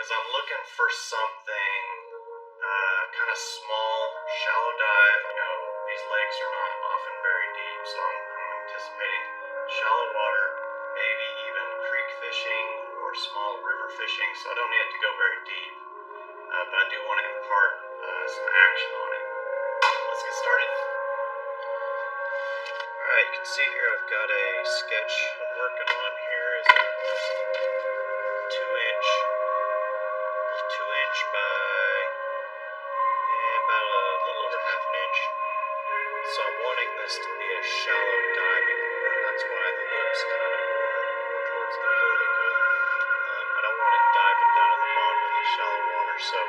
is I'm looking for something kind of small, shallow dive. You know, these lakes are not often very deep, so I'm anticipating shallow water, maybe even creek fishing or small river fishing, so I don't need it to go very deep. But I do want to impart some action on it. Let's get started. Alright, you can see here I've got a sketch I'm working on. Here is a 2-inch by about a little over half an inch. So I'm wanting this to be a shallow diving lure. That's why the lip's kind of more towards the vertical. I don't want it diving down to the bottom of these shallow water, so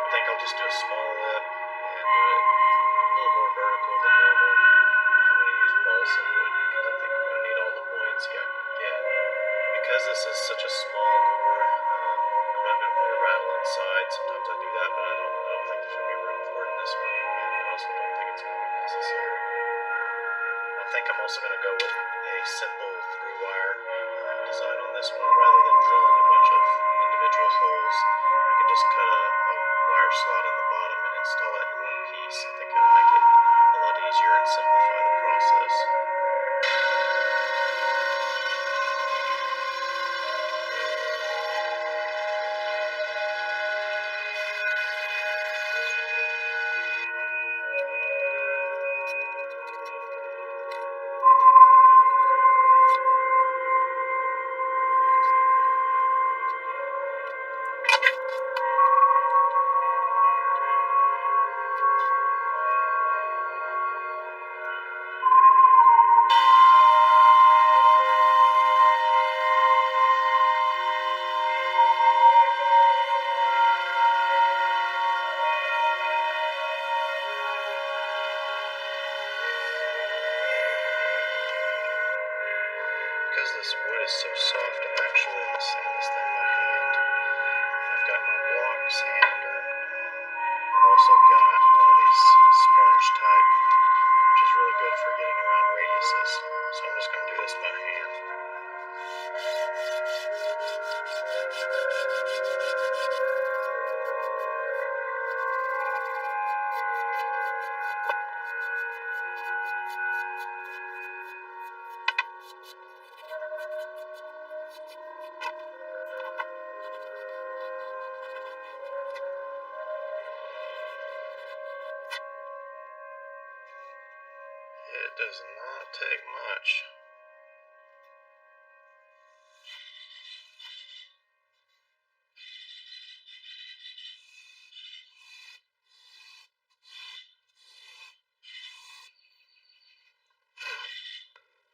I think I'll just do a small lip and do it a little more vertical than normal. I'm going to use balsa wood because I think I'm going to need all the buoyancy I can get. Because this is such a small lure, I'm not going to put a rattle inside. Sometimes I do that, but I don't think there's going to be room for it in this one, and I also don't think it's going to be necessary. I think I'm also going to go with a simple through-wire design on this one rather than drilling a bunch of individual holes. I can just cut a wire slot in the bottom and install it in one piece. I think it'll make it a lot easier and simplify the process. Because this wood is so soft, I'm actually going to sand this thing by hand. I've got my block sander. I've also got one of these sponge type, which is really good for getting around radiuses. So I'm just going to do this by hand. It does not take much.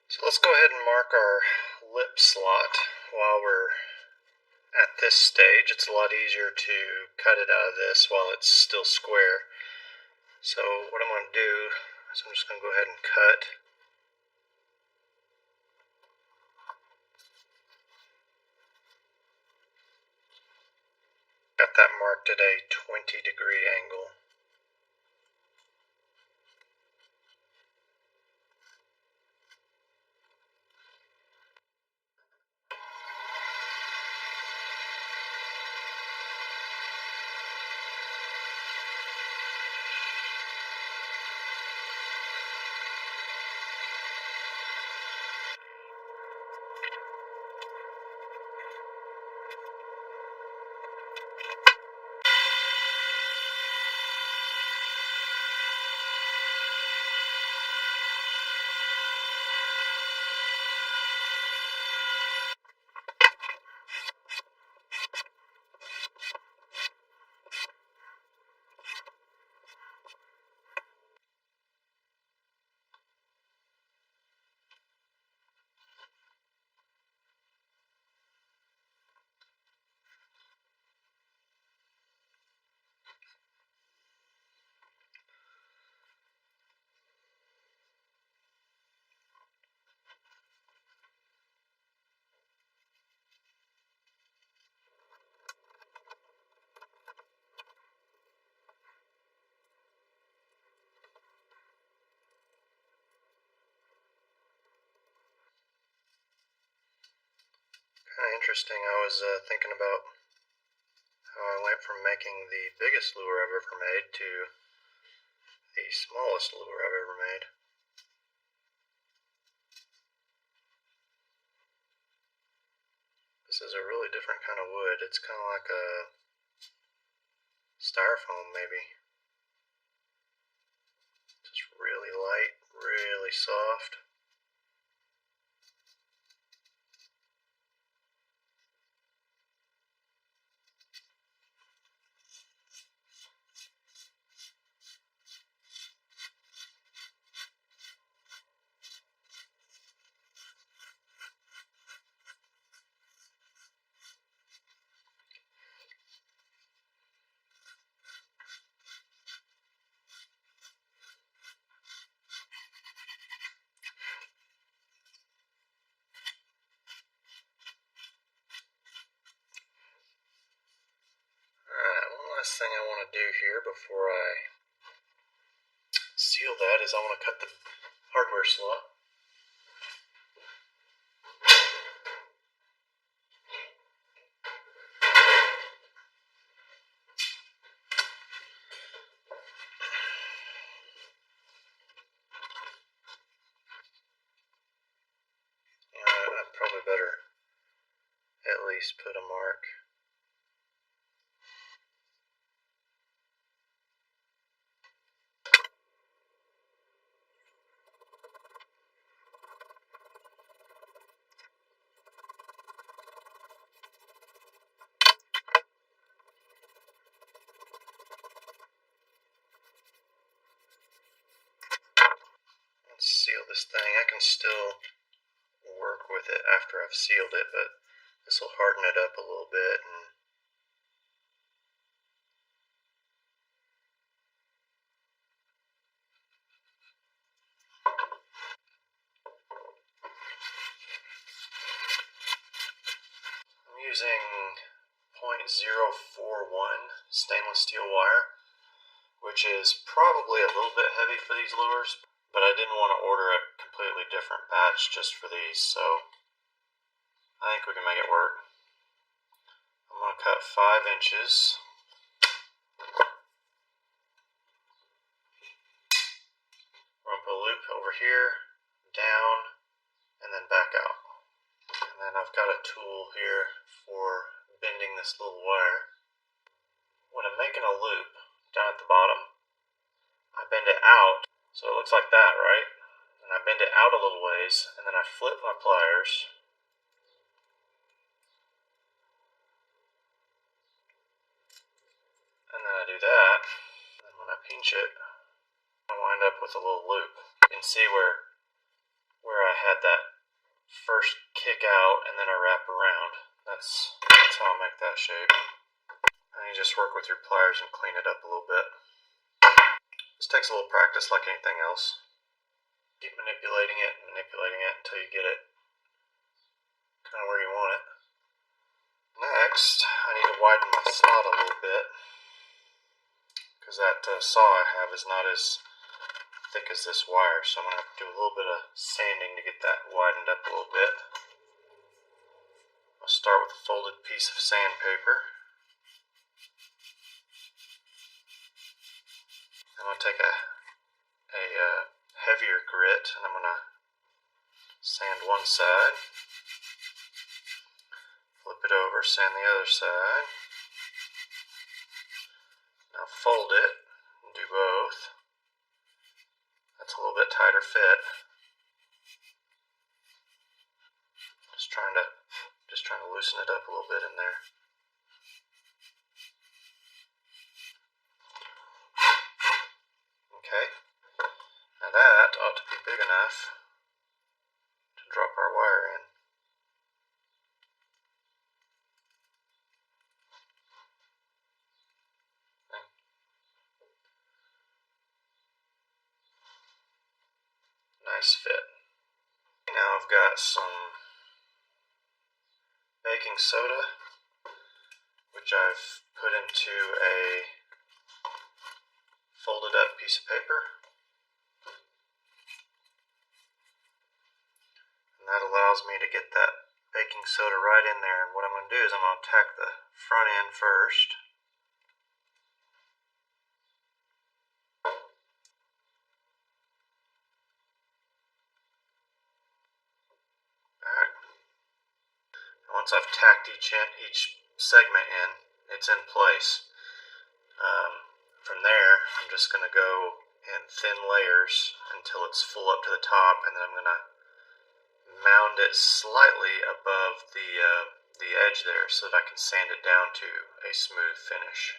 So let's go ahead and mark our lip slot while we're at this stage. It's a lot easier to cut it out of this while it's still square. So what I'm going to do is I'm just going to go ahead and cut. Got that marked at a 20-degree angle. interesting. I was thinking about how I went from making the biggest lure I've ever made to the smallest lure I've ever made. This is a really different kind of wood. It's kind of like a styrofoam maybe. Just really light, really soft. Alright, one last thing I want to do here before I seal that is I want to cut the hardware slot. I'd probably better at least put a mark. Let's seal this thing. I can still work with it after I've sealed it, but this will harden it up a little bit. And I'm using 0.041 stainless steel wire, which is probably a little bit heavy for these lures, but I didn't want to order a completely different batch just for these, so I think we can make it work. I'm going to cut 5 inches. We're going to put a loop over here, down, and then back out. And then I've got a tool here for bending this little wire. When I'm making a loop down at the bottom, I bend it out so it looks like that, right? And I bend it out a little ways, and then I flip my pliers. And then I do that, and when I pinch it, I wind up with a little loop. You can see where I had that first kick out, and then I wrap around. That's how I make that shape. And you just work with your pliers and clean it up a little bit. This takes a little practice like anything else. Keep manipulating it until you get it kind of where you want it. Next, I need to widen my slot a little bit, because that saw I have is not as thick as this wire, so I'm going to have to do a little bit of sanding to get that widened up a little bit. I'll start with a folded piece of sandpaper. I'm going to take a heavier grit, and I'm going to sand one side, flip it over, sand the other side. Now fold it and do both. That's a little bit tighter fit. Just trying to loosen it up a little bit in there. Okay. Now that ought to be big enough to drop our wire in. Okay. Nice fit. Now I've got some baking soda, which I've put into a folded up piece of paper. And that allows me to get that baking soda right in there, and what I'm going to do is I'm going to tack the front end first. Back. And once I've tacked each segment in, it's in place. From there, I'm just going to go in thin layers until it's full up to the top, and then I'm going to mound it slightly above the edge there so that I can sand it down to a smooth finish.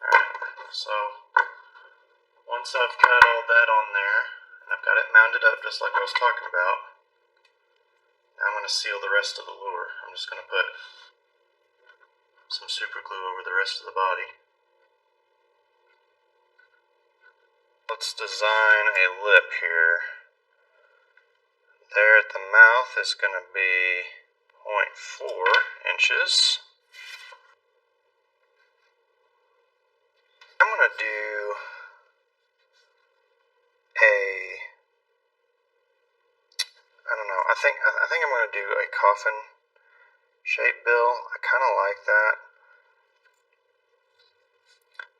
Alright, so once I've got all that on there, and I've got it mounded up just like I was talking about, now I'm going to seal the rest of the lure. I'm just going to put some super glue over the rest of the body. Let's design a lip here. There at the mouth is going to be 0.4 inches. I'm going to do I don't know, I think I'm going to do a coffin shaped bill. I kind of like that.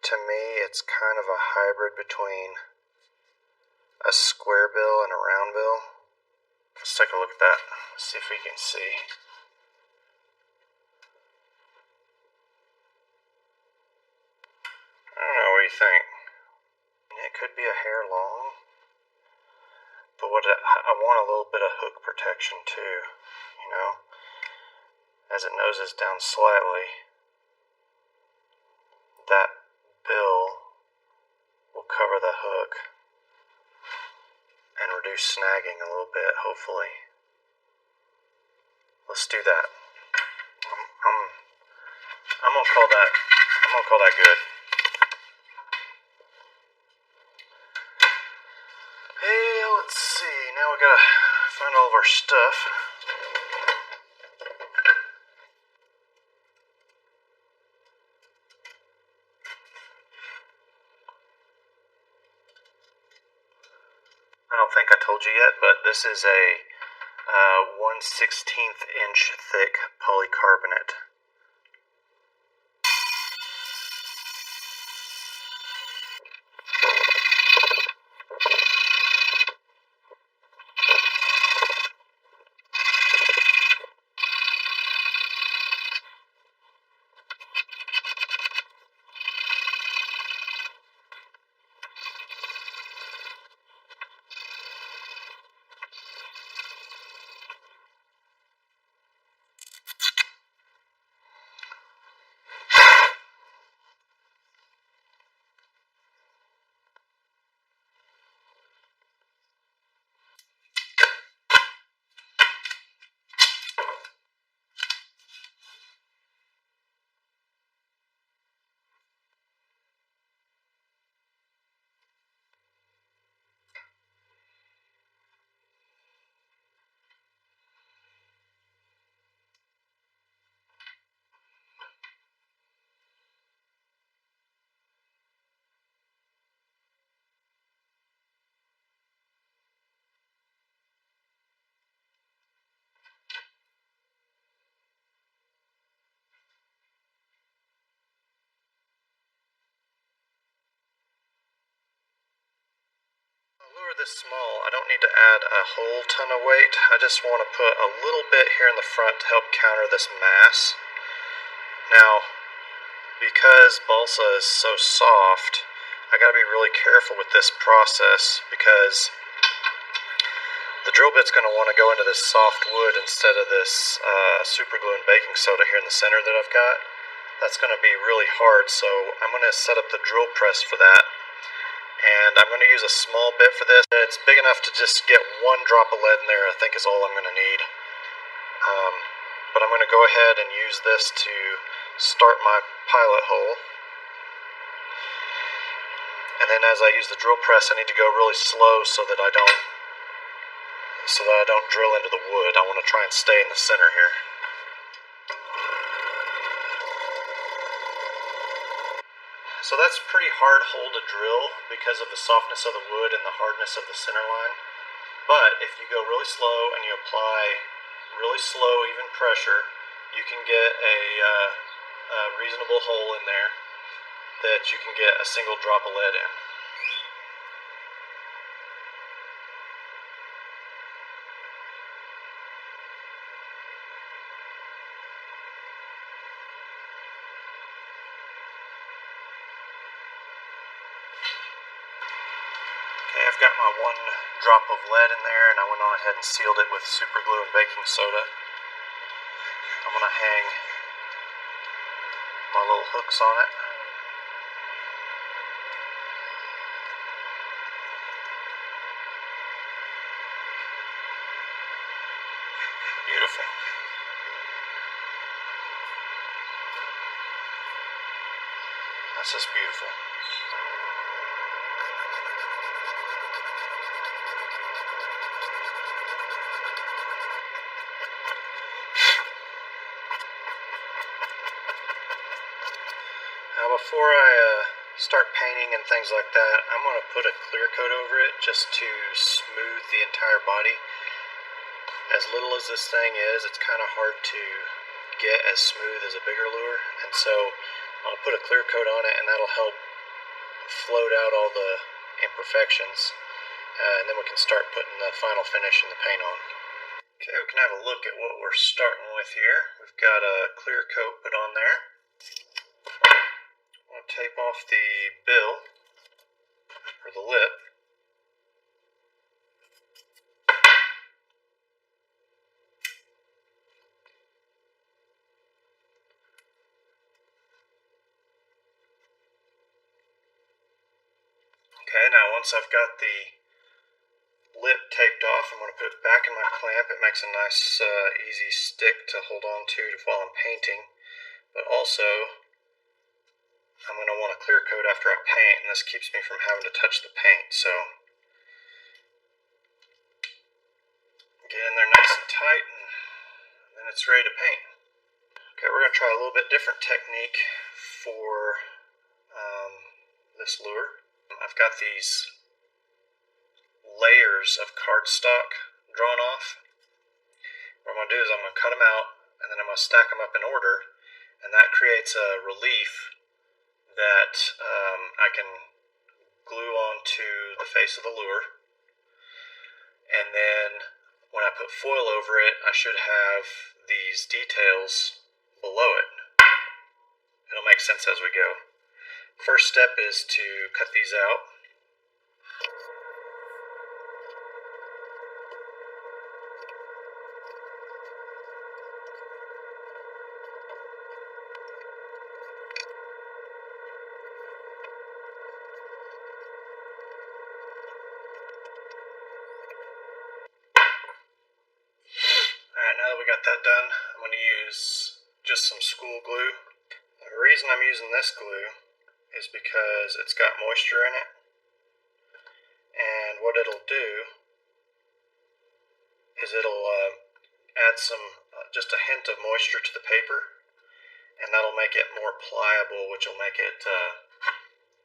To me, it's kind of a hybrid between a square bill and a round bill. Let's take a look at that, see if we can see. I don't know, what do you think? It could be a hair long, but I want a little bit of hook protection too, you know, as it noses down slightly. That bill will cover the hook and reduce snagging a little bit, hopefully. Let's do that. I'm gonna call that good. Hey, let's see. Now we gotta find all of our stuff. I don't think I told you yet, but this is a 1/16 inch thick polycarbonate. A lure this small, I don't need to add a whole ton of weight. I just want to put a little bit here in the front to help counter this mass. Now, because balsa is so soft, I gotta be really careful with this process because the drill bit's gonna want to go into this soft wood instead of this super glue and baking soda here in the center that I've got. That's gonna be really hard, so I'm gonna set up the drill press for that. And I'm going to use a small bit for this. It's big enough to just get one drop of lead in there, I think is all I'm going to need. But I'm going to go ahead and use this to start my pilot hole. And then as I use the drill press, I need to go really slow so that I don't drill into the wood. I want to try and stay in the center here. So that's a pretty hard hole to drill because of the softness of the wood and the hardness of the center line. But if you go really slow and you apply really slow, even pressure, you can get a reasonable hole in there that you can get a single drop of lead in. Okay, I've got my 1 drop of lead in there, and I went on ahead and sealed it with super glue and baking soda. I'm going to hang my little hooks on it. Beautiful. That's just beautiful. Now before I start painting and things like that, I'm going to put a clear coat over it just to smooth the entire body. As little as this thing is, it's kind of hard to get as smooth as a bigger lure, and so I'll put a clear coat on it, and that'll help float out all the imperfections, and then we can start putting the final finish and the paint on. Okay, we can have a look at what we're starting with here. We've got a clear coat put on there. I'm going to tape off the bill, or the lip. Okay, now once I've got the lip taped off, I'm going to put it back in my clamp. It makes a nice easy stick to hold on to while I'm painting, but also I'm going to want a clear coat after I paint, and this keeps me from having to touch the paint. So get in there nice and tight, and then it's ready to paint. Okay, we're going to try a little bit different technique for this lure. I've got these layers of cardstock drawn off. What I'm going to do is I'm going to cut them out, and then I'm going to stack them up in order, and that creates a relief that I can glue onto the face of the lure. And then when I put foil over it, I should have these details below it. It'll make sense as we go. First step is to cut these out. Alright, now that we got that done, I'm going to use just some school glue. The reason I'm using this glue is because it's got moisture in it, and what it'll do is it'll add some, just a hint of moisture to the paper, and that'll make it more pliable, which will make it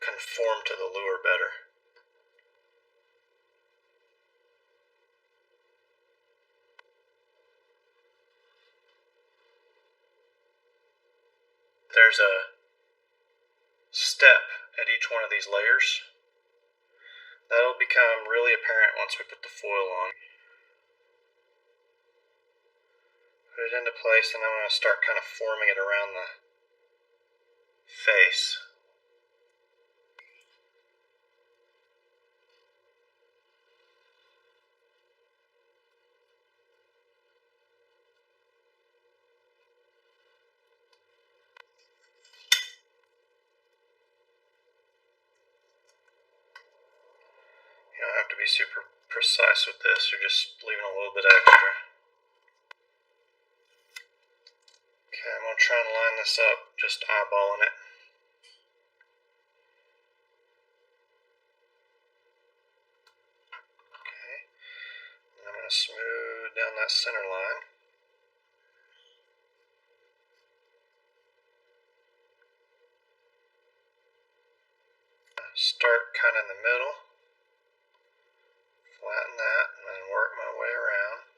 conform to the lure better. There's a step at each one of these layers. That'll become really apparent once we put the foil on. Put it into place, and I'm going to start kind of forming it around the face. You don't have to be super precise with this, you're just leaving a little bit extra. Okay, I'm going to try and line this up, just eyeballing it. Okay, and I'm going to smooth down that center line. way around.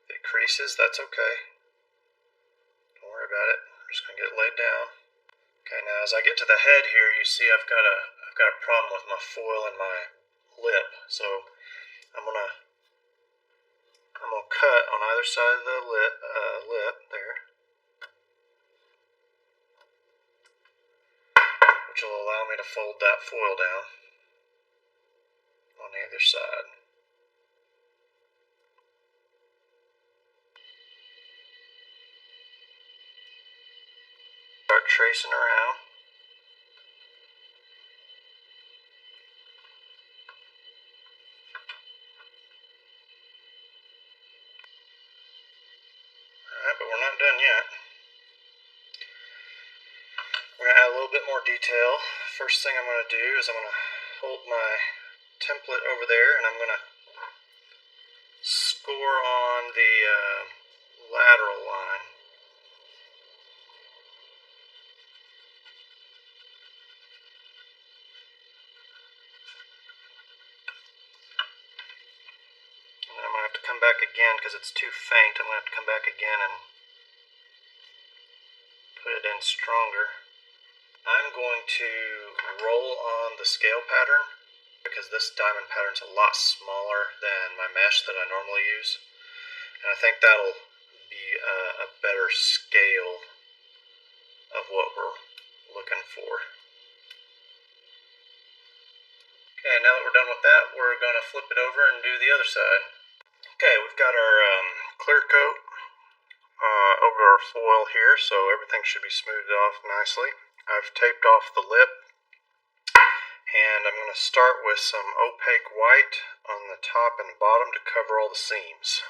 If it creases, that's okay. Don't worry about it. I'm just going to get it laid down. Okay, now as I get to the head here, you see I've got a problem with my foil and my lip. So I'm gonna cut on either side of the lip there, which will allow me to fold that foil down on either side. Start tracing around. Alright, but we're not done yet. We're going to add a little bit more detail. First thing I'm going to do is I'm going to hold my template over there and I'm going to score on the lateral line. And I'm going to have to come back again because it's too faint. I'm going to have to come back again and put it in stronger. I'm going to roll on the scale pattern because this diamond pattern is a lot smaller than my mesh that I normally use. And I think that'll be a better scale of what we're looking for. Okay, now that we're done with that, we're going to flip it over and do the other side. Okay, we've got our clear coat over our foil here, so everything should be smoothed off nicely. I've taped off the lip, and I'm going to start with some opaque white on the top and bottom to cover all the seams.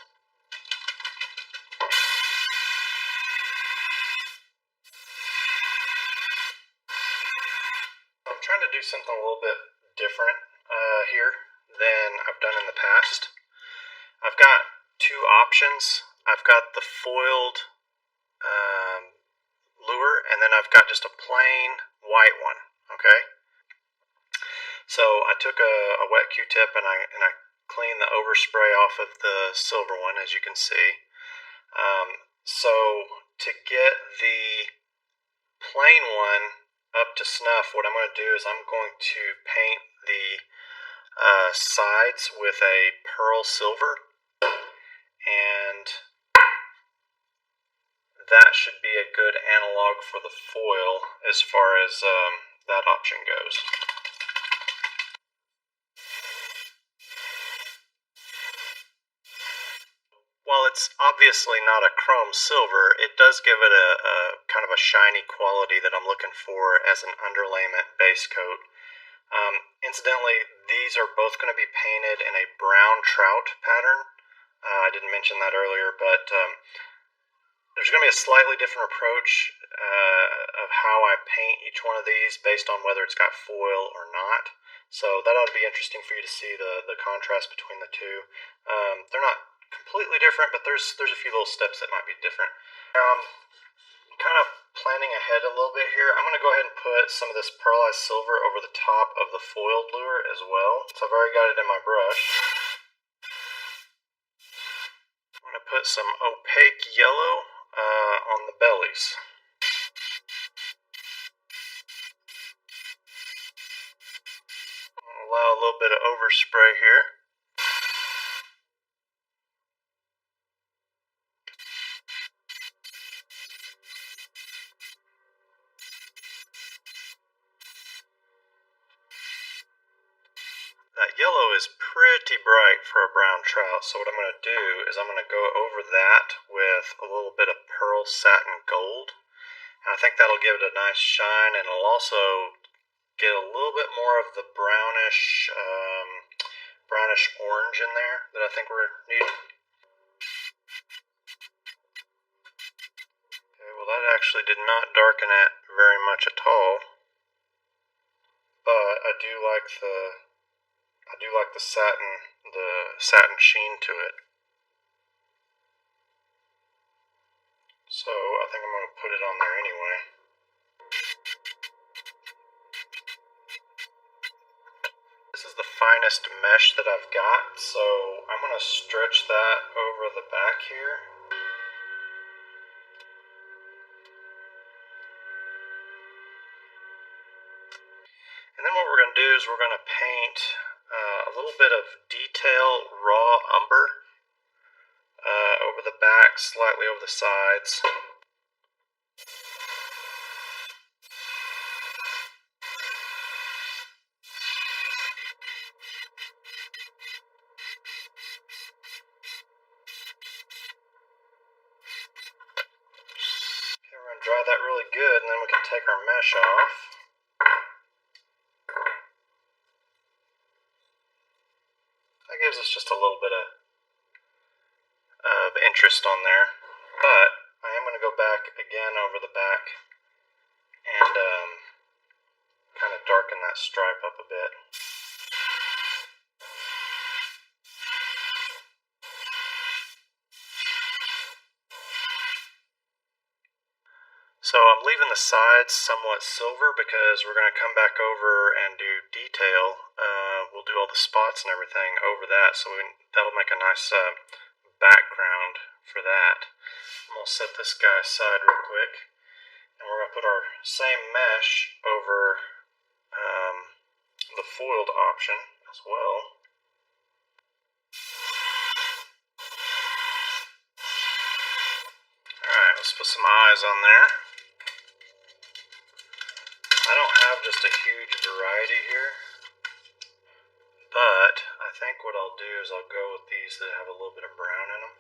I'm trying to do something a little bit different here than I've done in the past. I've got two options. I've got the foiled lure, and then I've got just a plain white one. Okay, so I took a wet Q-tip and I cleaned the overspray off of the silver one, as you can see. So to get the plain one up to snuff, what I'm going to do is I'm going to paint the sides with a pearl silver, and that should be a good analog for the foil as far as that option goes. While it's obviously not a chrome silver, it does give it a kind of a shiny quality that I'm looking for as an underlayment base coat. Incidentally, these are both going to be painted in a brown trout pattern. I didn't mention that earlier, but there's going to be a slightly different approach of how I paint each one of these based on whether it's got foil or not. So that ought to be interesting for you to see the contrast between the two. They're not completely different, but there's a few little steps that might be different. Kind of planning ahead a little bit here. I'm going to go ahead and put some of this pearlized silver over the top of the foiled lure as well. So I've already got it in my brush. I'm going to put some opaque yellow on the bellies. Allow a little bit of overspray here. That yellow is pretty bright for a brown trout, so what I'm going to do is I'm going to go over that with a little bit of pearl satin gold. And I think that'll give it a nice shine, and it'll also get a little bit more of the brownish orange in there that I think we're needing. Okay, well that actually did not darken it very much at all, but I do like the satin sheen to it. So I think I'm going to put it on there anyway. This is the finest mesh that I've got, so I'm going kind of stretch that over the back here. And then what we're going to do is we're going to paint a little bit of detail raw umber over the back, slightly over the sides. Okay, we're going to dry that really good, and then we can take our mesh off. That gives us just a little bit of interest on there, but I am going to go back again over the back and kind of darken that stripe up a bit. So I'm leaving the sides somewhat silver because we're going to come back over and do detail. We'll do all the spots and everything over that, so that'll make a nice background for that. I'm going to set this guy aside real quick, and we're going to put our same mesh over the foiled option as well. Alright, let's put some eyes on there. I don't have just a huge variety here, but I think what I'll do is I'll go with these that have a little bit of brown in them.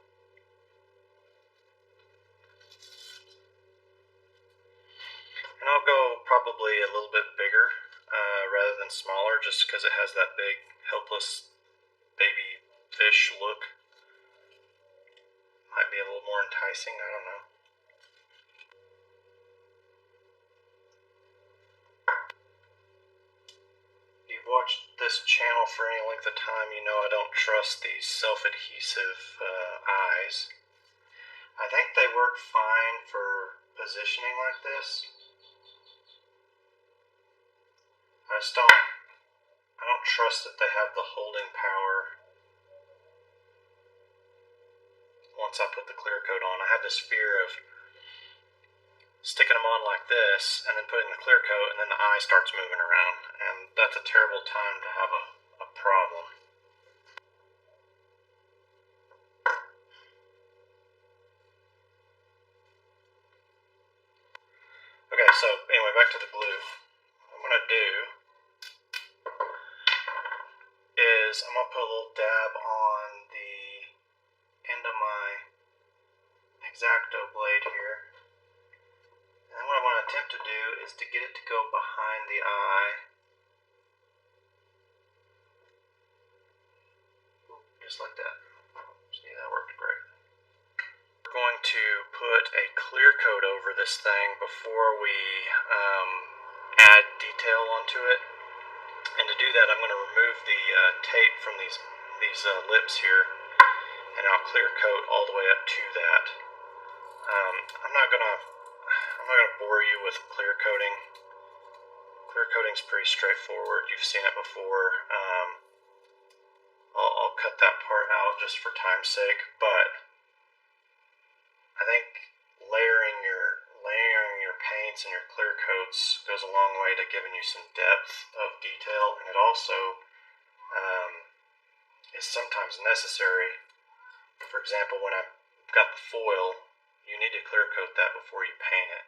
And I'll go probably a little bit bigger rather than smaller, just because it has that big, helpless baby fish look. Might be a little more enticing, I don't know. Watched this channel for any length of time, you know I don't trust these self-adhesive eyes. I think they work fine for positioning like this. I don't trust that they have the holding power once I put the clear coat on. I have this fear of sticking them on like this and then putting the clear coat and then the eye starts moving around, and that's a terrible time to have a problem. Okay, so anyway, back to the glue. What I'm going to do is I'm going to put a little dab on the end of my X-Acto blade here. And what I want to attempt to do is to get it to go behind the eye. Just like that. See, that worked great. We're going to put a clear coat over this thing before we add detail onto it. And to do that, I'm going to remove the tape from these lips here, and I'll clear coat all the way up to that. I'm not gonna bore you with clear coating. Clear coating's pretty straightforward. You've seen it before. I'll cut that part out just for time's sake, but I think layering your paints and your clear coats goes a long way to giving you some depth of detail, and it also is sometimes necessary. For example, when I've got the foil, you need to clear coat that before you paint it.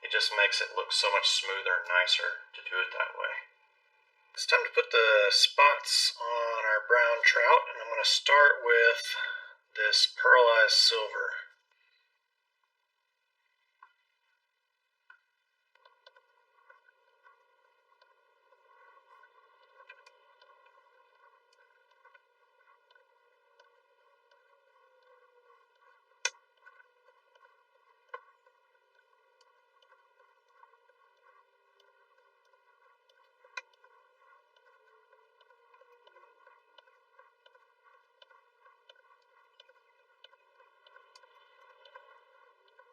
It just makes it look so much smoother and nicer to do it that way. It's time to put the spots on our brown trout, and I'm going to start with this pearlized silver.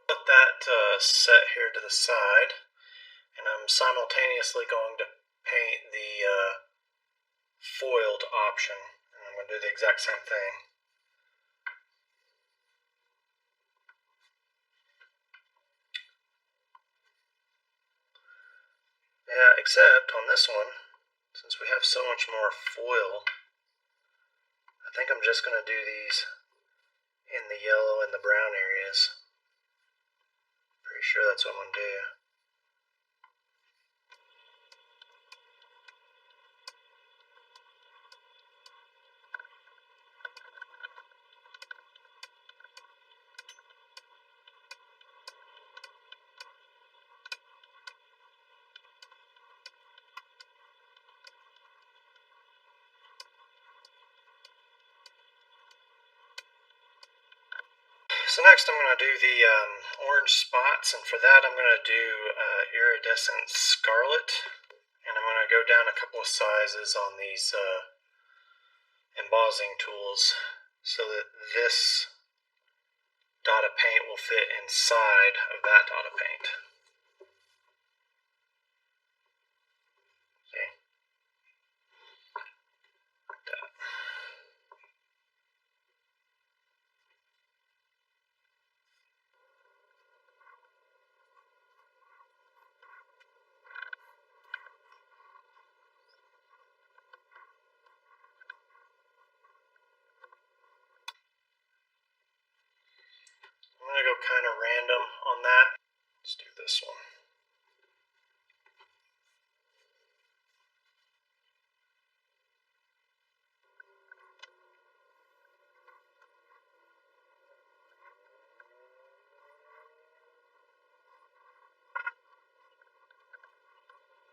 Put that set here to the side, and I'm simultaneously going to paint the foiled option, and I'm going to do the exact same thing. Yeah, except on this one, since we have so much more foil, I think I'm just going to do these in the yellow and the brown areas. Pretty sure that's what I'm going to do. So next I'm going to do the orange spots, and for that I'm going to do iridescent scarlet, and I'm going to go down a couple of sizes on these embossing tools so that this dot of paint will fit inside of that dot of paint. See? Like that. I'm going to go kind of random on that. Let's do this one.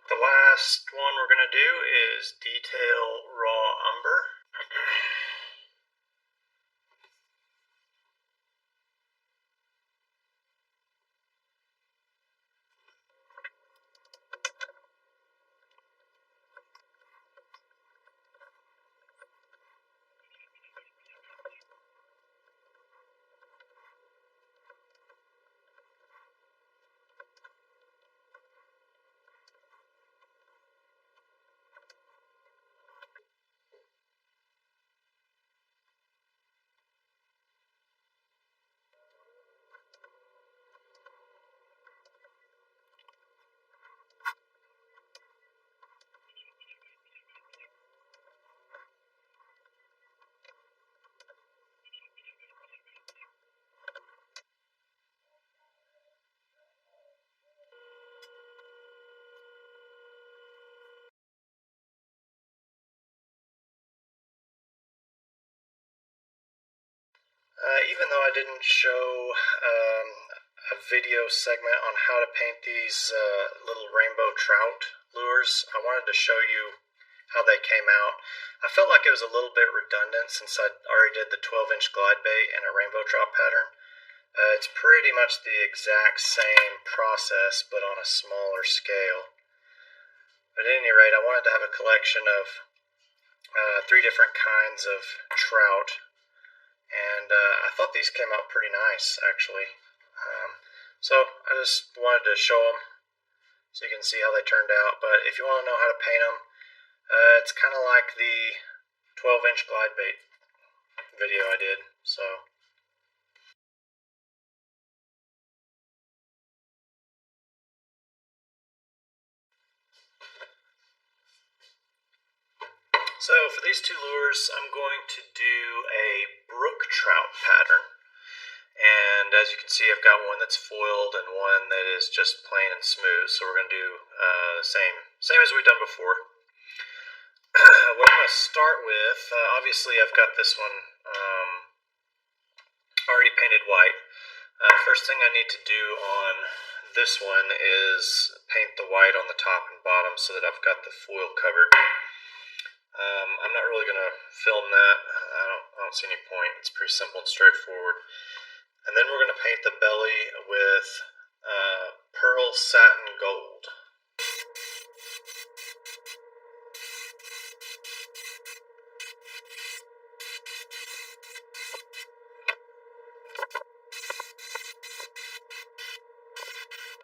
The last one we're going to do is detail raw umber. Even though I didn't show a video segment on how to paint these little rainbow trout lures, I wanted to show you how they came out. I felt like it was a little bit redundant since I already did the 12-inch glide bait and a rainbow trout pattern. It's pretty much the exact same process, but on a smaller scale. But at any rate, I wanted to have a collection of 3 different kinds of trout. And I thought these came out pretty nice, actually. So I just wanted to show them so you can see how they turned out. But if you want to know how to paint them, it's kind of like the 12-inch glide bait video I did. So for these 2 lures, I'm going to do a brook trout pattern. And as you can see, I've got one that's foiled and one that is just plain and smooth. So we're going to do the same as we've done before. What I'm going to start with, obviously I've got this one already painted white. First thing I need to do on this one is paint the white on the top and bottom so that I've got the foil covered. I'm not really going to film that. I don't see any point. It's pretty simple and straightforward. And then we're going to paint the belly with pearl satin gold.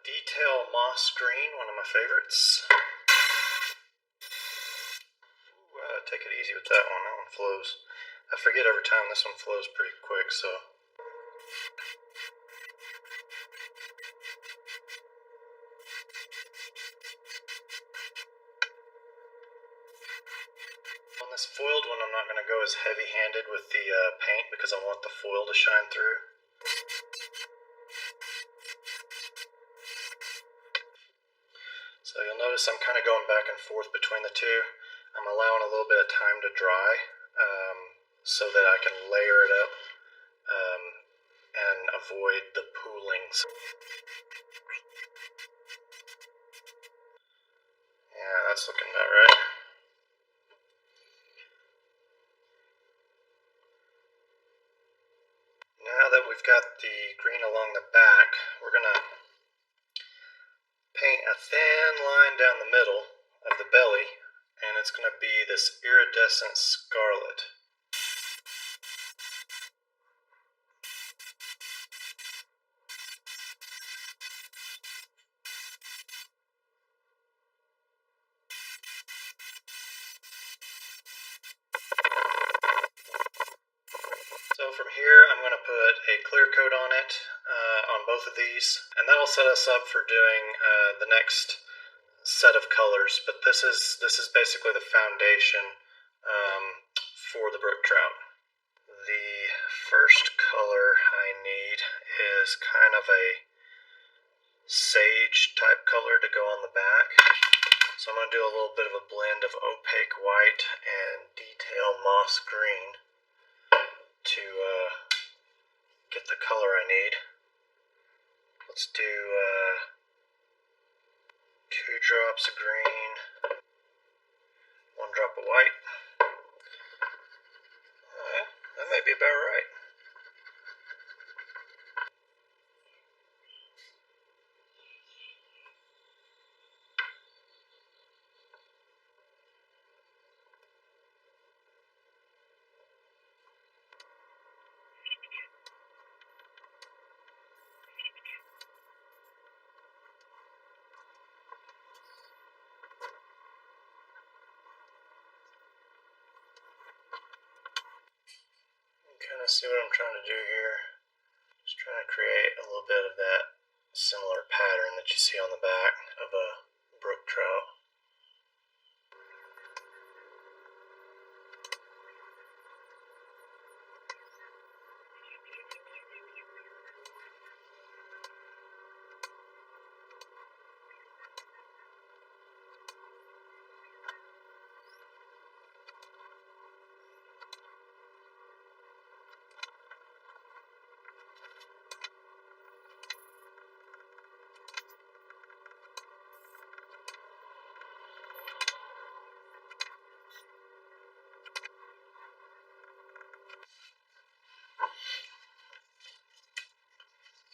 Detail moss green, one of my favorites. Take that one. That one flows. I forget every time. This one flows pretty quick, so. On this foiled one, I'm not going to go as heavy-handed with the paint because I want the foil to shine through. So you'll notice I'm kind of going back and forth between the two. I'm allowing a little bit of time to dry so that I can layer it up and avoid the poolings. Yeah, that's looking about right. Now that we've got the green along the back, we're going to paint a thin line down the middle of the belly, and it's going to be this iridescent scarlet. So from here, I'm going to put a clear coat on it, on both of these, and that'll set us up for doing the next set of colors. But this is basically the foundation for the brook trout. The first color I need is kind of a sage type color to go on the back. So I'm going to do a little bit of a blend of opaque white and detail moss green to get the color I need. Let's do 2 drops of green, 1 drop of white. That may be about right. Kind of see what I'm trying to do here. Just trying to create a little bit of that similar pattern that you see on the back of a brook trout.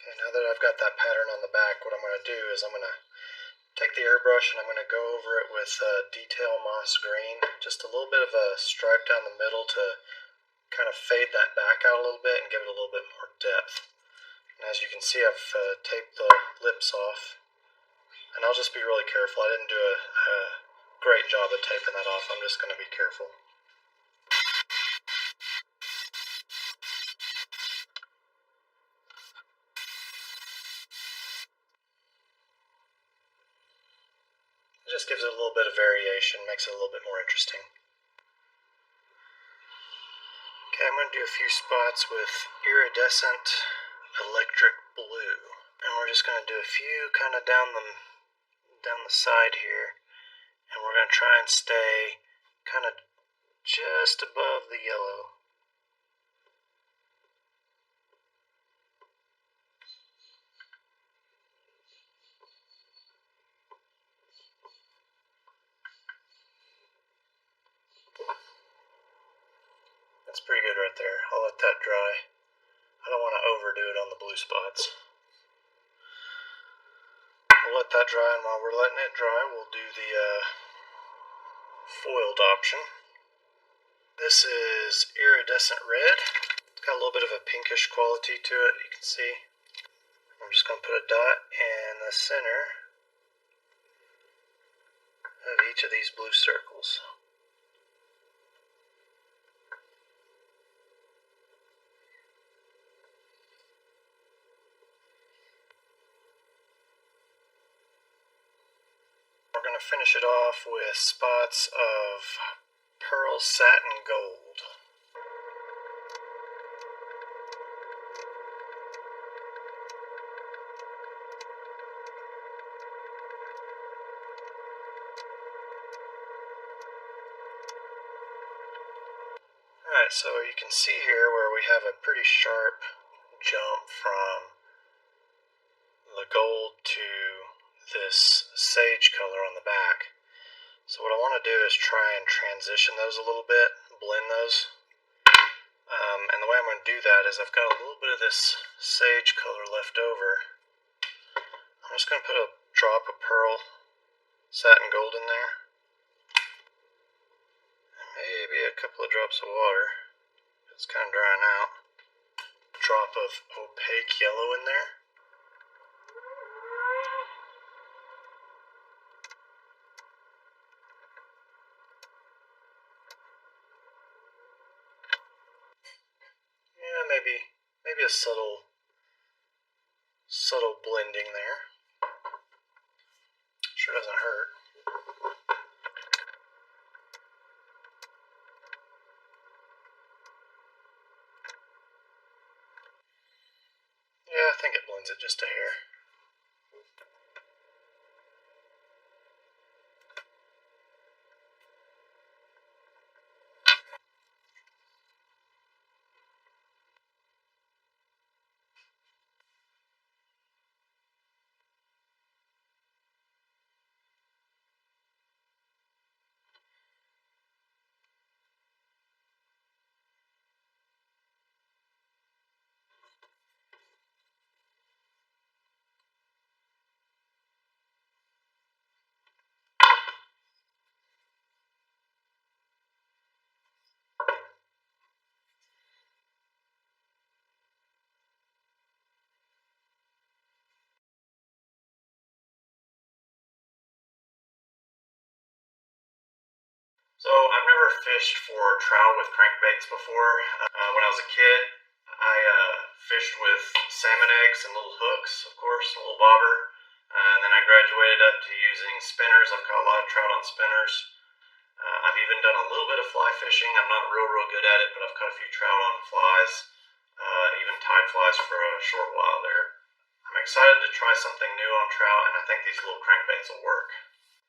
Okay, now that I've got that pattern on the back, what I'm going to do is I'm going to take the airbrush and I'm going to go over it with detail moss green, just a little bit of a stripe down the middle to kind of fade that back out a little bit and give it a little bit more depth. And as you can see, I've taped the lips off, and I'll just be really careful. I didn't do a great job of taping that off. I'm just going to be careful. It just gives it a little bit of variation, makes it a little bit more interesting. Okay, I'm going to do a few spots with iridescent electric blue. And we're just going to do a few kind of down the side here. And we're going to try and stay kind of just above the yellow. That's pretty good right there. I'll let that dry. I don't want to overdo it on the blue spots. We'll let that dry, and while we're letting it dry, we'll do the foiled option. This is iridescent red. It's got a little bit of a pinkish quality to it, you can see. I'm just going to put a dot in the center of each of these blue circles. we're going to finish it off with spots of pearl satin gold. Alright, so you can see here where we have a pretty sharp jump from the gold to this sage color on the back. So what I want to do is try and transition those a little bit, blend those. And the way I'm going to do that is I've got a little bit of this sage color left over. I'm just going to put a drop of pearl satin gold in there. And maybe a couple of drops of water. It's kind of drying out. A drop of opaque yellow in there. Yeah, maybe a subtle blending there. Sure doesn't hurt. Yeah, I think it blends it just a hair. So I've never fished for trout with crankbaits before. When I was a kid, I fished with salmon eggs and little hooks, of course, a little bobber. And then I graduated up to using spinners. I've caught a lot of trout on spinners. I've even done a little bit of fly fishing. I'm not real good at it, but I've caught a few trout on flies, even tide flies for a short while there. I'm excited to try something new on trout, and I think these little crankbaits will work.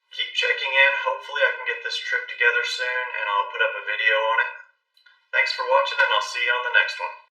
Keep checking in. Hopefully I can get this trip together soon, and I'll put up a video on it. Thanks for watching, and I'll see you on the next one.